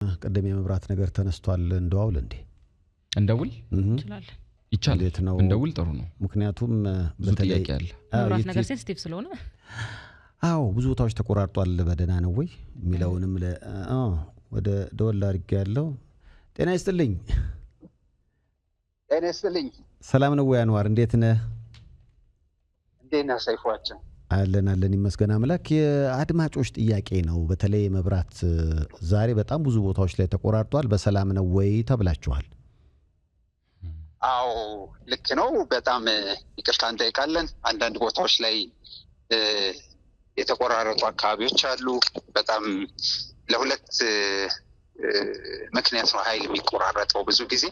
ቀደም የመብራት ነገር ተነስቷል እንደዋውል እንዴ እንደውል ይችላል ይቻላል እንደውል ጥሩ ነው ምክንያቱም በተለይ መብራት ነገር ሴንሲቲቭ ስለሆነ አዎ ብዙ ቦታዎች ተቆራርጧል በደና ነው ወይ ሚላውንም ወደ ደወል አድርጌ ያለው ጤና ይስጥልኝ ሰላም ነው ወይ አንዋር እንዴት ነህ እንዴና ሰይፏችን አለን ይመስገን አምላክ የአድማጮች ጥያቄ ነው በተለይ መብራት ዛሬ በጣም ብዙ ቦታዎች ላይ ተቆራርጧል በሰላም ነው ወይ ተብላችኋል አዎ ልክ ነው በጣም ይቅርታ እንጠይቃለን አንዳንድ ቦታዎች ላይ የተቆራረጡ አካባቢዎች አሉ በጣም ለሁለት ምክንያት ነው ኃይል የሚቆራረጠው ብዙ ጊዜ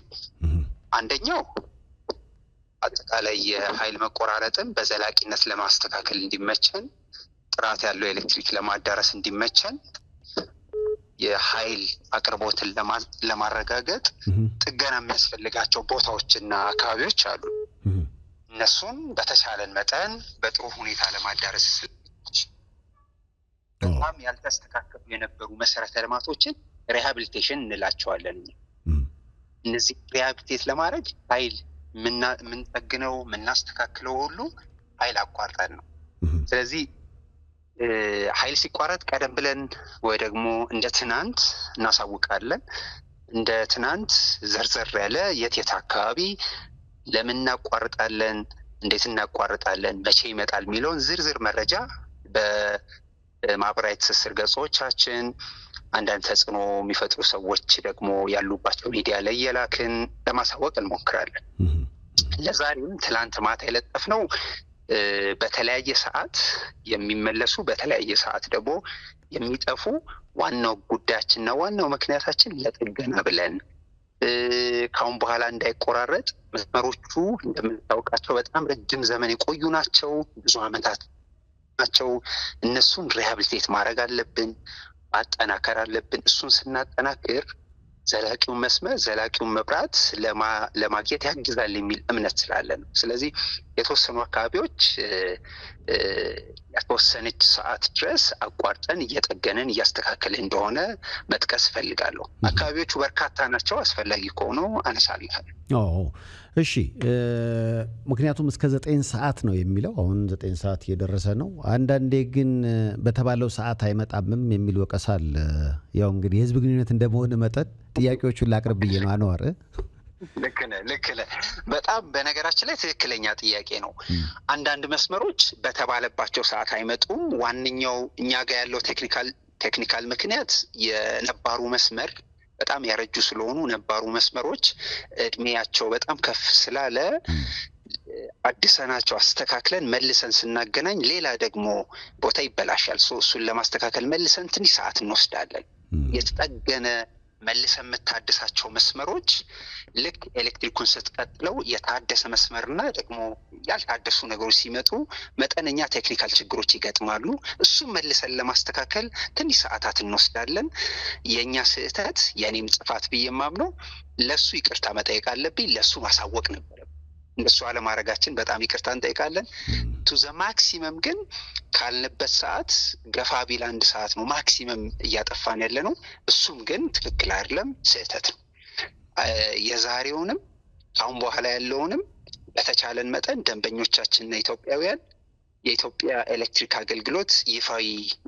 አንደኛው አጠቃላይ የኃይል መቆራረጥን በዘላቂነት ለማስተካከል እንዲመቸን ጥራት ያለው ኤሌክትሪክ ለማዳረስ እንዲመቸን የኃይል አቅርቦትን ለማረጋገጥ ጥገና የሚያስፈልጋቸው ቦታዎችና አካባቢዎች አሉ እነሱን በተሻለን መጠን በጥሩ ሁኔታ ለማዳረስ በጣም ያልተስተካከሉ የነበሩ መሰረተ ልማቶችን ሪሃቢሊቴሽን እንላቸዋለን እነዚህ ሪሃቢሊቴት ለማድረግ ኃይል ምንጠግነው ምናስተካክለው ሁሉ ኃይል አቋርጠን ነው ስለዚህ ኃይል ሲቋረጥ ቀደም ብለን ወይ ደግሞ እንደ ትናንት እናሳውቃለን እንደ ትናንት ዘርዘር ያለ የት አካባቢ ለምን እናቋርጣለን እንዴት እናቋርጣለን መቼ ይመጣል የሚለውን ዝርዝር መረጃ በማህበራዊ ትስስር ገጾቻችን አንዳንድ ተጽዕኖ የሚፈጥሩ ሰዎች ደግሞ ያሉባቸው ሚዲያ ላይ የላክን ለማሳወቅ እንሞክራለን ለዛሬም ትላንት ማታ የለጠፍነው በተለያየ ሰዓት የሚመለሱ በተለያየ ሰዓት ደግሞ የሚጠፉ ዋናው ጉዳያችንና ዋናው ምክንያታችን ለጥገና ብለን ካሁን በኋላ እንዳይቆራረጥ መስመሮቹ እንደምታውቃቸው በጣም ረጅም ዘመን የቆዩ ናቸው ብዙ አመታት ናቸው እነሱን ሪሃቢሊቴት ማድረግ አለብን ማጠናከር አለብን እሱን ስናጠናክር ዘላቂውን መስመር ዘላቂውን መብራት ለማግኘት ያግዛል የሚል እምነት ስላለን ስለዚህ የተወሰኑ አካባቢዎች የተወሰነች ሰዓት ድረስ አቋርጠን እየጠገንን እያስተካከልን እንደሆነ መጥቀስ ፈልጋለሁ አካባቢዎቹ በርካታ ናቸው አስፈላጊ ከሆነ አነሳለሁ እሺ ምክንያቱም እስከ 9 ሰዓት ነው የሚለው አሁን 9 ሰዓት እየደረሰ ነው አንዳንዴ ግን በተባለው ሰዓት አይመጣምም የሚል ወቀሳል ያው እንግዲህ የህዝብ ግንኙነት እንደመሆነ መጠን ጥያቄዎቹን ላቅርብ ብዬ ነው አንዋር ልክ ነህ በጣም በነገራችን ላይ ትክክለኛ ጥያቄ ነው አንዳንድ መስመሮች በተባለባቸው ሰዓት አይመጡም ዋንኛው እኛ ጋር ያለው ቴክኒካል ምክንያት የነባሩ መስመር በጣም ያረጁ ስለሆኑ ነባሩ መስመሮች እድሜያቸው በጣም ከፍ ስላለ አዲስናቸው አስተካክለን መልሰን ስናገናኝ ሌላ ደግሞ ቦታ ይበላሻል እሱን ለማስተካከል መልሰን ትንሽ ሰዓት እንወስዳለን የተጠገነ መልሰን መታደሳቸው መስመሮች ልክ ኤሌክትሪኩን ስትቀጥለው የታደሰ መስመርና ደግሞ ያልታደሱ ነገሮች ሲመጡ መጠነኛ ቴክኒካል ችግሮች ይገጥማሉ እሱም መልሰን ለማስተካከል ትንሽ ሰዓታት እንወስዳለን የኛ ስህተት የኔም ጽፋት በየማምነው ለሱ ይቅርታ መጠየቅ አለብኝ ለሱ ማሳወቅ ነበር እንደሱ አለማረጋችን በጣም ይቅርታ እንጠይቃለን ቱ ዘ ማክሲመም ግን ካልነበት ሰዓት ገፋ ቢል 1 ሰዓት ነው ማክሲመም እያጠፋን ያለ ነው እሱም ግን ትክክል አይደለም ስህተት ነው የዛሬውንም አሁን በኋላ ያለውንም በተቻለን መጠን ደንበኞቻችንና ኢትዮጵያውያን የኢትዮጵያ ኤሌክትሪክ አገልግሎት ይፋዊ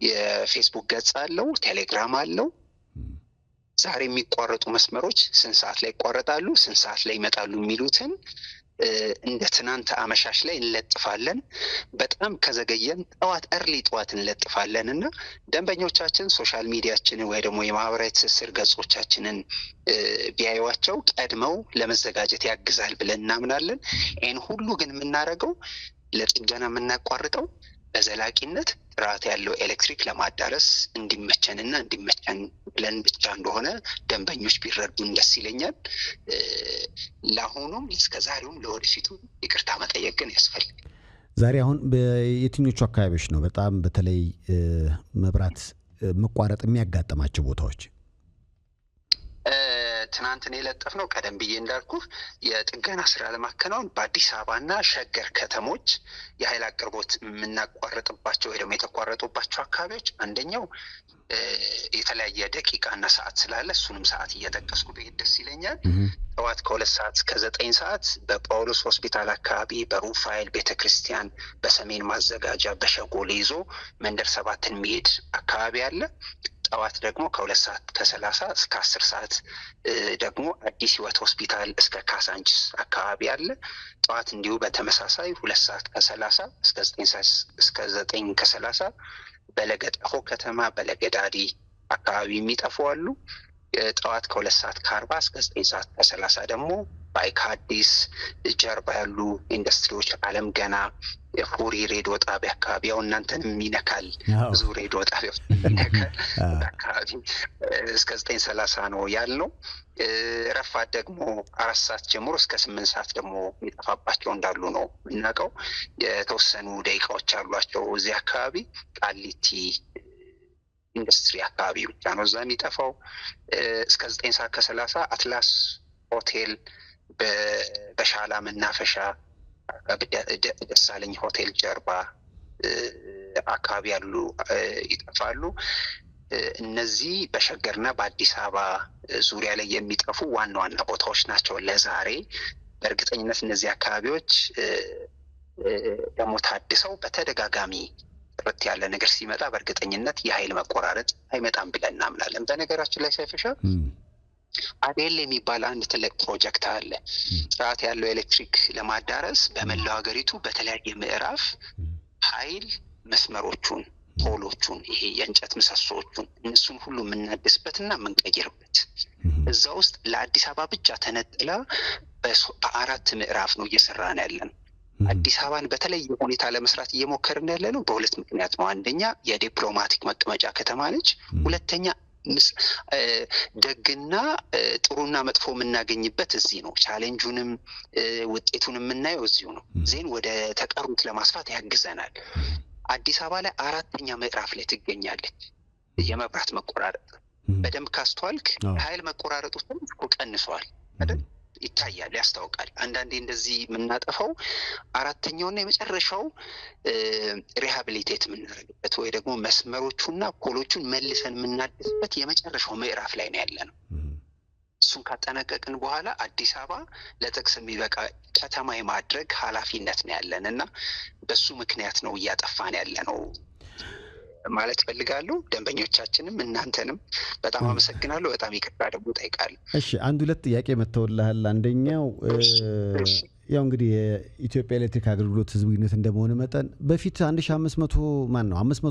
የፌስቡክ ገጽ አለው ቴሌግራም አለው ዛሬ የሚቋረጡ መስመሮች ስንት ሰዓት ላይ ይቋረጣሉ ስንት ሰዓት ላይ ይመጣሉ የሚሉትን እንደ ትናንት አመሻሽ ላይ እንለጥፋለን በጣም ከዘገየን ጠዋት እንለጥፋለን እና ደንበኞቻችን ሶሻል ሚዲያችንን ወይ ደግሞ የማህበራዊ ትስስር ገጾቻችንን ቢያዩዋቸው ቀድመው ለመዘጋጀት ያግዛል ብለን እናምናለን ይህን ሁሉ ግን የምናደርገው ለጥገና የምናቋርጠው በዘላቂነት ጥራት ያለው ኤሌክትሪክ ለማዳረስ እንዲመቸንና እንዲመቸን ብለን ብቻ እንደሆነ ደንበኞች ቢረዱን ደስ ይለኛል ለአሁኑም እስከዛሬውም ለወደፊቱ ይቅርታ መጠየቅ ግን ያስፈልጋል ዛሬ አሁን በየትኞቹ አካባቢዎች ነው በጣም በተለይ መብራት መቋረጥ የሚያጋጥማቸው ቦታዎች ትናንት ነው የለጠፍነው። ቀደም ብዬ እንዳልኩ የጥገና ስራ ለማከናወን በአዲስ አበባና ሸገር ከተሞች የኃይል አቅርቦት የምናቋርጥባቸው ወይ ደግሞ የተቋረጡባቸው አካባቢዎች አንደኛው የተለያየ ደቂቃና ሰዓት ስላለ እሱንም ሰዓት እየጠቀስኩ ብሄድ ደስ ይለኛል። ጠዋት ከ2 ሰዓት እስከ 9 ሰዓት በጳውሎስ ሆስፒታል አካባቢ በሩፋኤል ቤተክርስቲያን በሰሜን ማዘጋጃ በሸጎሌ ይዞ መንደር 7 የሚሄድ አካባቢ አለ። ጠዋት ደግሞ ከ2 ሰዓት ከ30 እስከ 10 ሰዓት ደግሞ አዲስ ህይወት ሆስፒታል እስከ ካሳንችስ አካባቢ አለ። ጠዋት እንዲሁ በተመሳሳይ 2 ሰዓት ከ30 እስከ 9 ሰዓት እስከ 9 ከ30 በለገጣፎ ከተማ በለገዳዲ አካባቢ የሚጠፉ አሉ። ጠዋት ከ2 ሰዓት ከ40 እስከ 9 ሰዓት ከ30 ደግሞ በአይካዲስ ጀርባ ያሉ ኢንዱስትሪዎች አለም ገና የፉሪ ሬዲዮ ጣቢያ አካባቢ ያው እናንተንም ይነካል ብዙ ሬዲዮ ጣቢያ ይነካል አካባቢ እስከ 9:30 ነው ያልነው። ረፋት ደግሞ 4 ሰዓት ጀምሮ እስከ 8 ሰዓት ደግሞ የሚጠፋባቸው እንዳሉ ነው የምናውቀው። የተወሰኑ ደቂቃዎች አሏቸው እዚህ አካባቢ ቃሊቲ ኢንዱስትሪ አካባቢ ብቻ ነው እዛ የሚጠፋው። እስከ 9 ሰዓት ከ30 አትላስ ሆቴል በሻላ መናፈሻ ደሳለኝ ሆቴል ጀርባ አካባቢ ያሉ ይጠፋሉ። እነዚህ በሸገርና በአዲስ አበባ ዙሪያ ላይ የሚጠፉ ዋና ዋና ቦታዎች ናቸው ለዛሬ። በእርግጠኝነት እነዚህ አካባቢዎች ደግሞ ታድሰው በተደጋጋሚ ጥርት ያለ ነገር ሲመጣ በእርግጠኝነት የኃይል መቆራረጥ አይመጣም ብለን እናምናለን። በነገራችን ላይ ሳይፈሻ አዴል የሚባል አንድ ትልቅ ፕሮጀክት አለ። ጥራት ያለው ኤሌክትሪክ ለማዳረስ በመላው ሀገሪቱ በተለያየ ምዕራፍ ኃይል መስመሮቹን ፖሎቹን ይሄ የእንጨት ምሰሶዎቹን እነሱን ሁሉ የምናድስበትና የምንቀይርበት እዛ ውስጥ ለአዲስ አበባ ብቻ ተነጥላ በ4 ምዕራፍ ነው እየሰራን ያለን። አዲስ አበባን በተለየ ሁኔታ ለመስራት እየሞከርን ያለ ነው በሁለት ምክንያት ነው። አንደኛ የዲፕሎማቲክ መቀመጫ ከተማ ነች። ሁለተኛ ደግና ጥሩና መጥፎ የምናገኝበት እዚህ ነው። ቻሌንጁንም ውጤቱንም የምናየው እዚሁ ነው። ዜን ወደ ተቀሩት ለማስፋት ያግዘናል። አዲስ አበባ ላይ 4ኛ ምዕራፍ ላይ ትገኛለች የመብራት መቆራረጥ። በደንብ ካስተዋልክ ኃይል መቆራረጡ ትንሽ ቀንሷል አይደል? ይታያል፣ ያስታውቃል። አንዳንዴ እንደዚህ የምናጠፋው 4ኛውና የመጨረሻው ሪሃቢሊቴት የምናደርግበት ወይ ደግሞ መስመሮቹና ፖሎቹን መልሰን የምናድስበት የመጨረሻው ምዕራፍ ላይ ነው ያለነው። እሱን ካጠናቀቅን በኋላ አዲስ አበባ ለጥቅስ የሚበቃ ከተማ የማድረግ ኃላፊነት ነው ያለን እና በሱ ምክንያት ነው እያጠፋን ያለ ነው ማለት ፈልጋለሁ። ደንበኞቻችንም እናንተንም በጣም አመሰግናለሁ። በጣም ይቅርታ ደግሞ ጠይቃለሁ። እሺ፣ 1-2 ጥያቄ መተውልሃል። አንደኛው ያው እንግዲህ የኢትዮጵያ ኤሌክትሪክ አገልግሎት ህዝብ ግንኙነት እንደመሆነ መጠን በፊት 500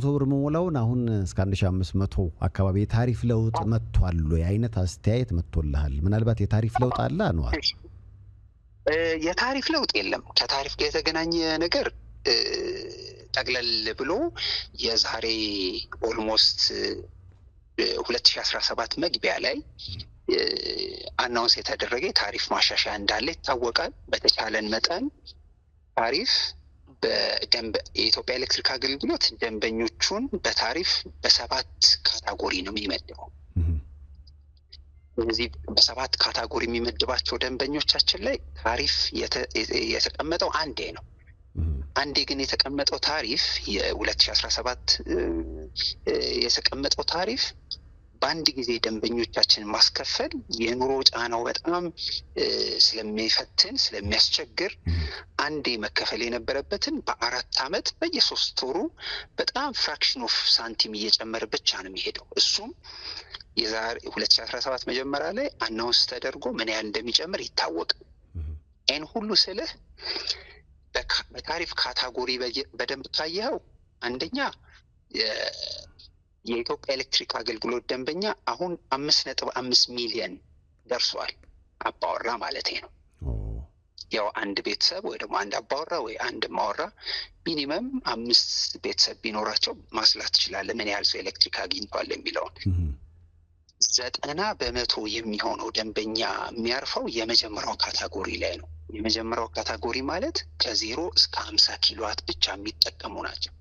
ብር መሞላውን አሁን እስከ 1500 አካባቢ የታሪፍ ለውጥ መጥቷል ወይ አይነት አስተያየት መጥቶልሃል? ምናልባት የታሪፍ ለውጥ አለ ነው? የታሪፍ ለውጥ የለም። ከታሪፍ ጋር የተገናኘ ነገር ጠቅለል ብሎ የዛሬ ኦልሞስት 2017 መግቢያ ላይ አናውንስ የተደረገ የታሪፍ ማሻሻያ እንዳለ ይታወቃል። በተቻለን መጠን ታሪፍ በደንብ የኢትዮጵያ ኤሌክትሪክ አገልግሎት ደንበኞቹን በታሪፍ በ7 ካታጎሪ ነው የሚመድበው። ስለዚህ በ7 ካታጎሪ የሚመድባቸው ደንበኞቻችን ላይ ታሪፍ የተቀመጠው አንዴ ነው። አንዴ ግን የተቀመጠው ታሪፍ የ2017 የተቀመጠው ታሪፍ በአንድ ጊዜ ደንበኞቻችን ማስከፈል የኑሮ ጫናው በጣም ስለሚፈትን ስለሚያስቸግር አንዴ መከፈል የነበረበትን በ4 ዓመት በየ3 ወሩ በጣም ፍራክሽን ኦፍ ሳንቲም እየጨመረ ብቻ ነው የሚሄደው። እሱም የዛሬ 2017 መጀመሪያ ላይ አናውንስ ተደርጎ ምን ያህል እንደሚጨምር ይታወቃል። ይህን ሁሉ ስልህ በታሪፍ ካታጎሪ በደንብ ታየኸው አንደኛ የኢትዮጵያ ኤሌክትሪክ አገልግሎት ደንበኛ አሁን 5.5 ሚሊዮን ደርሷል። አባወራ ማለት ነው። ያው አንድ ቤተሰብ ወይ ደግሞ አንድ አባወራ ወይ አንድ ማወራ ሚኒመም 5 ቤተሰብ ቢኖራቸው ማስላት ትችላለህ ምን ያህል ሰው ኤሌክትሪክ አግኝቷል የሚለውን። 90% የሚሆነው ደንበኛ የሚያርፈው የመጀመሪያው ካታጎሪ ላይ ነው። የመጀመሪያው ካታጎሪ ማለት ከ0 እስከ 50 ኪሎዋት ብቻ የሚጠቀሙ ናቸው።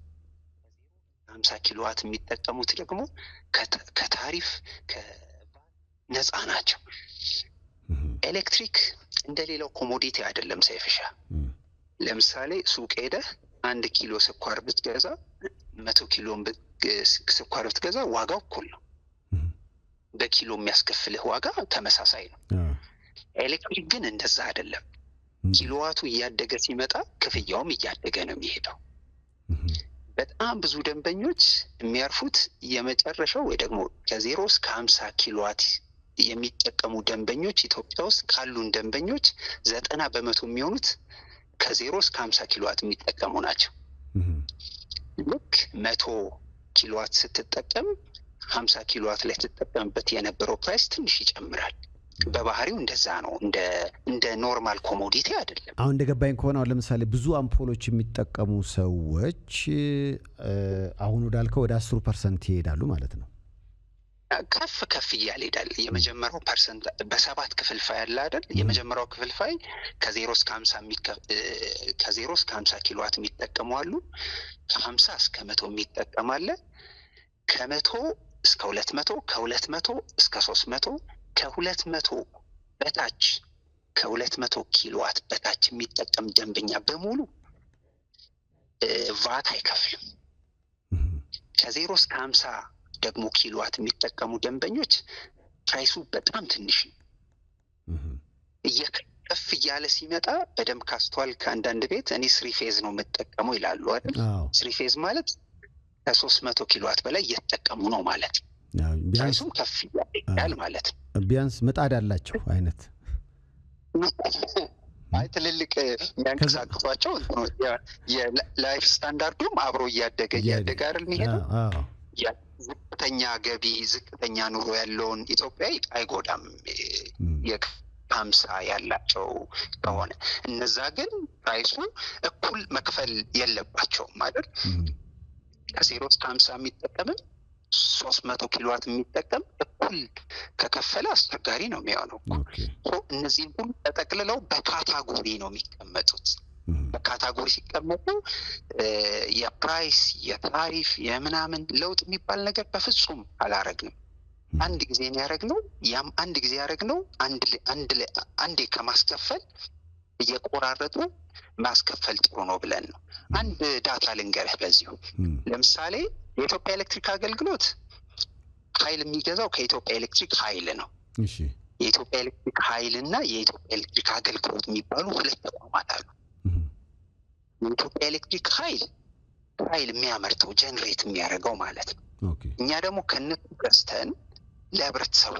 50 ኪሎዋት የሚጠቀሙት ደግሞ ከታሪፍ ነፃ ናቸው። ኤሌክትሪክ እንደሌላው ኮሞዲቲ አይደለም ሰይፍሻ። ለምሳሌ ሱቅ ሄደህ 1 ኪሎ ስኳር ብትገዛ 100 ኪሎ ስኳር ብትገዛ ዋጋው እኩል ነው። በኪሎ የሚያስከፍልህ ዋጋ ተመሳሳይ ነው። ኤሌክትሪክ ግን እንደዛ አይደለም። ኪሎዋቱ እያደገ ሲመጣ ክፍያውም እያደገ ነው የሚሄደው። በጣም ብዙ ደንበኞች የሚያርፉት የመጨረሻው ወይ ደግሞ ከ0 እስከ 50 ኪሎዋት የሚጠቀሙ ደንበኞች ኢትዮጵያ ውስጥ ካሉን ደንበኞች 90% የሚሆኑት ከ0 እስከ 50 ኪሎዋት የሚጠቀሙ ናቸው። ልክ 100 ኪሎዋት ስትጠቀም 50 ኪሎዋት ላይ ስትጠቀምበት የነበረው ፕራይስ ትንሽ ይጨምራል። በባህሪው እንደዛ ነው። እንደ ኖርማል ኮሞዲቲ አይደለም። አሁን እንደገባኝ ከሆነ አሁን ለምሳሌ ብዙ አምፖሎች የሚጠቀሙ ሰዎች አሁን ወዳልከው ወደ 10% ይሄዳሉ ማለት ነው። ከፍ እያለ ይሄዳል። የመጀመሪያው ፐርሰንት በ7 ክፍልፋይ አለ አይደል? የመጀመሪያው ክፍልፋይ ከ0 እስከ 50 ኪሎዋት የሚጠቀሙ አሉ። ከ50 እስከ 100 የሚጠቀም አለ። ከ100 እስከ 200፣ ከ200 እስከ 300፣ ከ200 በታች ከ200 ኪሎዋት በታች የሚጠቀም ደንበኛ በሙሉ ቫት አይከፍልም። ከ0 እስከ 50 ደግሞ ኪሎዋት የሚጠቀሙ ደንበኞች ፕራይሱ በጣም ትንሽ ነው። ከፍ እያለ ሲመጣ በደንብ ካስተዋል ከአንዳንድ ቤት እኔ 3 ፌዝ ነው የምጠቀመው ይላሉ አይደል? 3 ፌዝ ማለት ከ300 ኪሎዋት በላይ እየተጠቀሙ ነው ማለት ነው። ፕራይሱም ከፍ እያለ ማለት ነው። ቢያንስ ምጣድ አላቸው አይነት አይ ትልልቅ የሚያንቀሳቅሷቸው የላይፍ ስታንዳርዱም አብሮ እያደገ አይደል የሚሄደው? ዝቅተኛ ገቢ ዝቅተኛ ኑሮ ያለውን ኢትዮጵያዊ አይጎዳም። የ50 ያላቸው ከሆነ እነዛ ግን ፕራይሱ እኩል መክፈል የለባቸውም ማለት ከ0 እስከ 50 የሚጠቀምም 300 ኪሎዋት የሚጠቀም እኩል ከከፈለ አስቸጋሪ ነው የሚሆነው። እነዚህን ሁሉ ተጠቅልለው በካታጎሪ ነው የሚቀመጡት። በካታጎሪ ሲቀመጡ የፕራይስ የታሪፍ የምናምን ለውጥ የሚባል ነገር በፍጹም አላረግንም። አንድ ጊዜ ነው ያረግነው። ያም አንድ ጊዜ ያረግነው አንዴ ከማስከፈል እየቆራረጡ ማስከፈል ጥሩ ነው ብለን ነው። አንድ ዳታ ልንገርህ በዚሁ። ለምሳሌ የኢትዮጵያ ኤሌክትሪክ አገልግሎት ኃይል የሚገዛው ከኢትዮጵያ ኤሌክትሪክ ኃይል ነው። የኢትዮጵያ ኤሌክትሪክ ኃይል እና የኢትዮጵያ ኤሌክትሪክ አገልግሎት የሚባሉ 2 ተቋማት አሉ። የኢትዮጵያ ኤሌክትሪክ ኃይል የሚያመርተው ጀነሬት የሚያደርገው ማለት ነው። እኛ ደግሞ ከነሱ ገዝተን ለህብረተሰቡ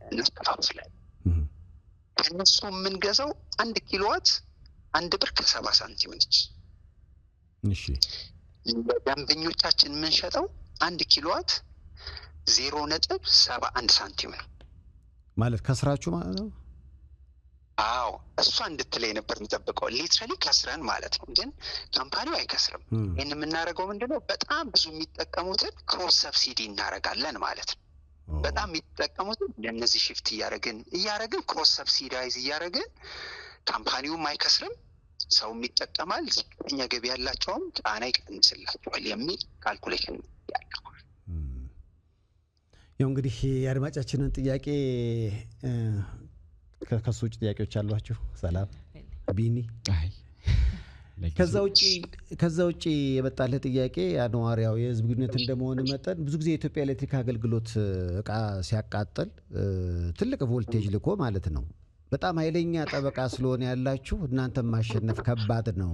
እናከፋፍላለን። ከነሱ የምንገዛው 1 ኪሎዋት 1 ብር ከ70 ሳንቲም ነች። ለደንበኞቻችን የምንሸጠው 1 ኪሎዋት 0.71 ሳንቲም ነው ማለት ከስራችሁ ማለት ነው። አዎ እሷ እንድትለይ ነበር የሚጠብቀው። ሊትራሊ ከስረን ማለት ነው። ግን ካምፓኒው አይከስርም። ይህን የምናደርገው ምንድነው? በጣም ብዙ የሚጠቀሙትን ክሮስ ሰብሲዲ እናደርጋለን ማለት ነው። በጣም የሚጠቀሙትን ለእነዚህ ሽፍት እያደረግን ክሮስ ሰብሲዳይዝ እያደረግን ካምፓኒውም አይከስርም፣ ሰውም ይጠቀማል፣ ዝቅተኛ ገቢ ያላቸውም ጫና ይቀንስላቸዋል የሚል ካልኩሌሽን ያለው። ያው እንግዲህ የአድማጫችንን ጥያቄ ከሱ ውጭ ጥያቄዎች አሏችሁ? ሰላም ቢኒ። ከዛ ውጭ የመጣልህ ጥያቄ አኗሪያው የህዝብ ግንኙነት እንደመሆን መጠን ብዙ ጊዜ የኢትዮጵያ ኤሌክትሪክ አገልግሎት እቃ ሲያቃጥል ትልቅ ቮልቴጅ ልኮ ማለት ነው በጣም ኃይለኛ ጠበቃ ስለሆነ ያላችሁ እናንተም ማሸነፍ ከባድ ነው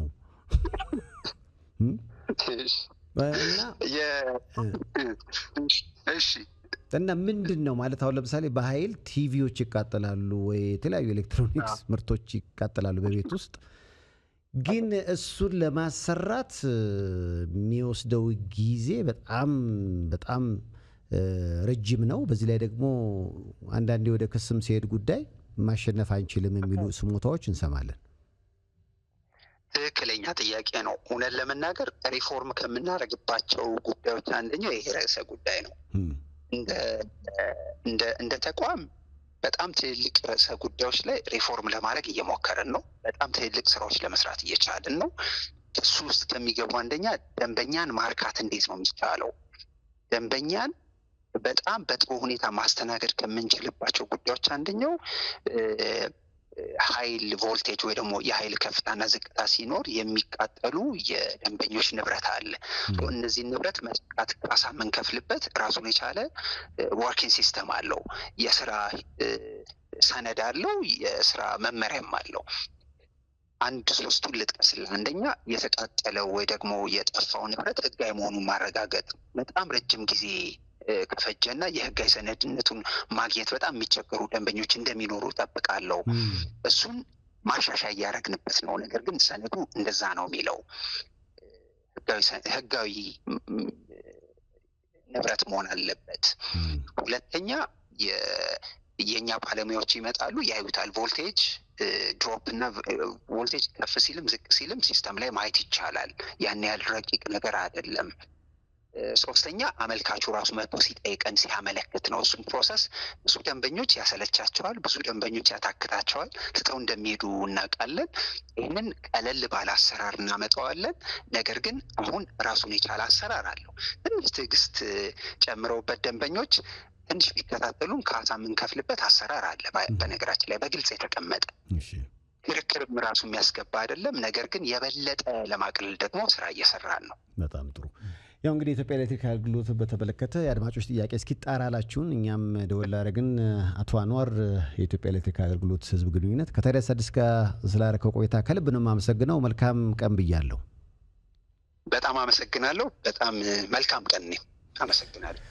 እና ምንድን ነው ማለት አሁን ለምሳሌ በኃይል ቲቪዎች ይቃጠላሉ ወይ የተለያዩ ኤሌክትሮኒክስ ምርቶች ይቃጠላሉ በቤት ውስጥ፣ ግን እሱን ለማሰራት የሚወስደው ጊዜ በጣም ረጅም ነው። በዚህ ላይ ደግሞ አንዳንዴ ወደ ክስም ሲሄድ ጉዳይ ማሸነፍ አንችልም የሚሉ ስሞታዎች እንሰማለን። ትክክለኛ ጥያቄ ነው። እውነት ለመናገር ሪፎርም ከምናደርግባቸው ጉዳዮች አንደኛው ይሄ ርዕሰ ጉዳይ ነው። እንደ ተቋም በጣም ትልልቅ ርዕሰ ጉዳዮች ላይ ሪፎርም ለማድረግ እየሞከርን ነው። በጣም ትልልቅ ስራዎች ለመስራት እየቻልን ነው። እሱ ውስጥ ከሚገቡ አንደኛ ደንበኛን ማርካት እንዴት ነው የሚቻለው? ደንበኛን በጣም በጥሩ ሁኔታ ማስተናገድ ከምንችልባቸው ጉዳዮች አንደኛው ኃይል ቮልቴጅ ወይ ደግሞ የኃይል ከፍታና ዝቅታ ሲኖር የሚቃጠሉ የደንበኞች ንብረት አለ። እነዚህ ንብረት መስቃት ካሳ የምንከፍልበት ራሱን የቻለ ወርኪንግ ሲስተም አለው። የስራ ሰነድ አለው፣ የስራ መመሪያም አለው። አንድ ሶስቱን ልጥቀስልህ። አንደኛ የተቃጠለው ወይ ደግሞ የጠፋው ንብረት ህጋዊ መሆኑን ማረጋገጥ በጣም ረጅም ጊዜ ከፈጀና የህጋዊ ሰነድነቱን ማግኘት በጣም የሚቸገሩ ደንበኞች እንደሚኖሩ ጠብቃለሁ። እሱን ማሻሻያ እያደረግንበት ነው። ነገር ግን ሰነዱ እንደዛ ነው የሚለው ህጋዊ ንብረት መሆን አለበት። ሁለተኛ የኛ ባለሙያዎች ይመጣሉ፣ ያዩታል። ቮልቴጅ ድሮፕ እና ቮልቴጅ ከፍ ሲልም ዝቅ ሲልም ሲስተም ላይ ማየት ይቻላል። ያን ያህል ረቂቅ ነገር አይደለም። ሶስተኛ አመልካቹ ራሱ መጥቶ ሲጠይቀን ሲያመለክት ነው። እሱን ፕሮሰስ ብዙ ደንበኞች ያሰለቻቸዋል፣ ብዙ ደንበኞች ያታክታቸዋል፣ ትተው እንደሚሄዱ እናውቃለን። ይህንን ቀለል ባለ አሰራር እናመጣዋለን። ነገር ግን አሁን ራሱን የቻለ አሰራር አለው። ትንሽ ትዕግስት ጨምረውበት ደንበኞች ትንሽ ቢከታተሉን ካሳ የምንከፍልበት አሰራር አለ። በነገራችን ላይ በግልጽ የተቀመጠ ክርክርም ራሱ የሚያስገባ አይደለም። ነገር ግን የበለጠ ለማቅለል ደግሞ ስራ እየሰራን ነው። በጣም ጥሩ። ያው እንግዲህ የኢትዮጵያ ኤሌክትሪክ አገልግሎት በተመለከተ የአድማጮች ጥያቄ እስኪጣራላችሁን እኛም ደወል አደረግን። አቶ አንዋር የኢትዮጵያ ኤሌክትሪክ አገልግሎት ህዝብ ግንኙነት ከታዲያስ አዲስ ጋር ስላደረከው ቆይታ ከልብ ነው የማመሰግነው። መልካም ቀን ብያለሁ። በጣም አመሰግናለሁ። በጣም መልካም ቀን። አመሰግናለሁ።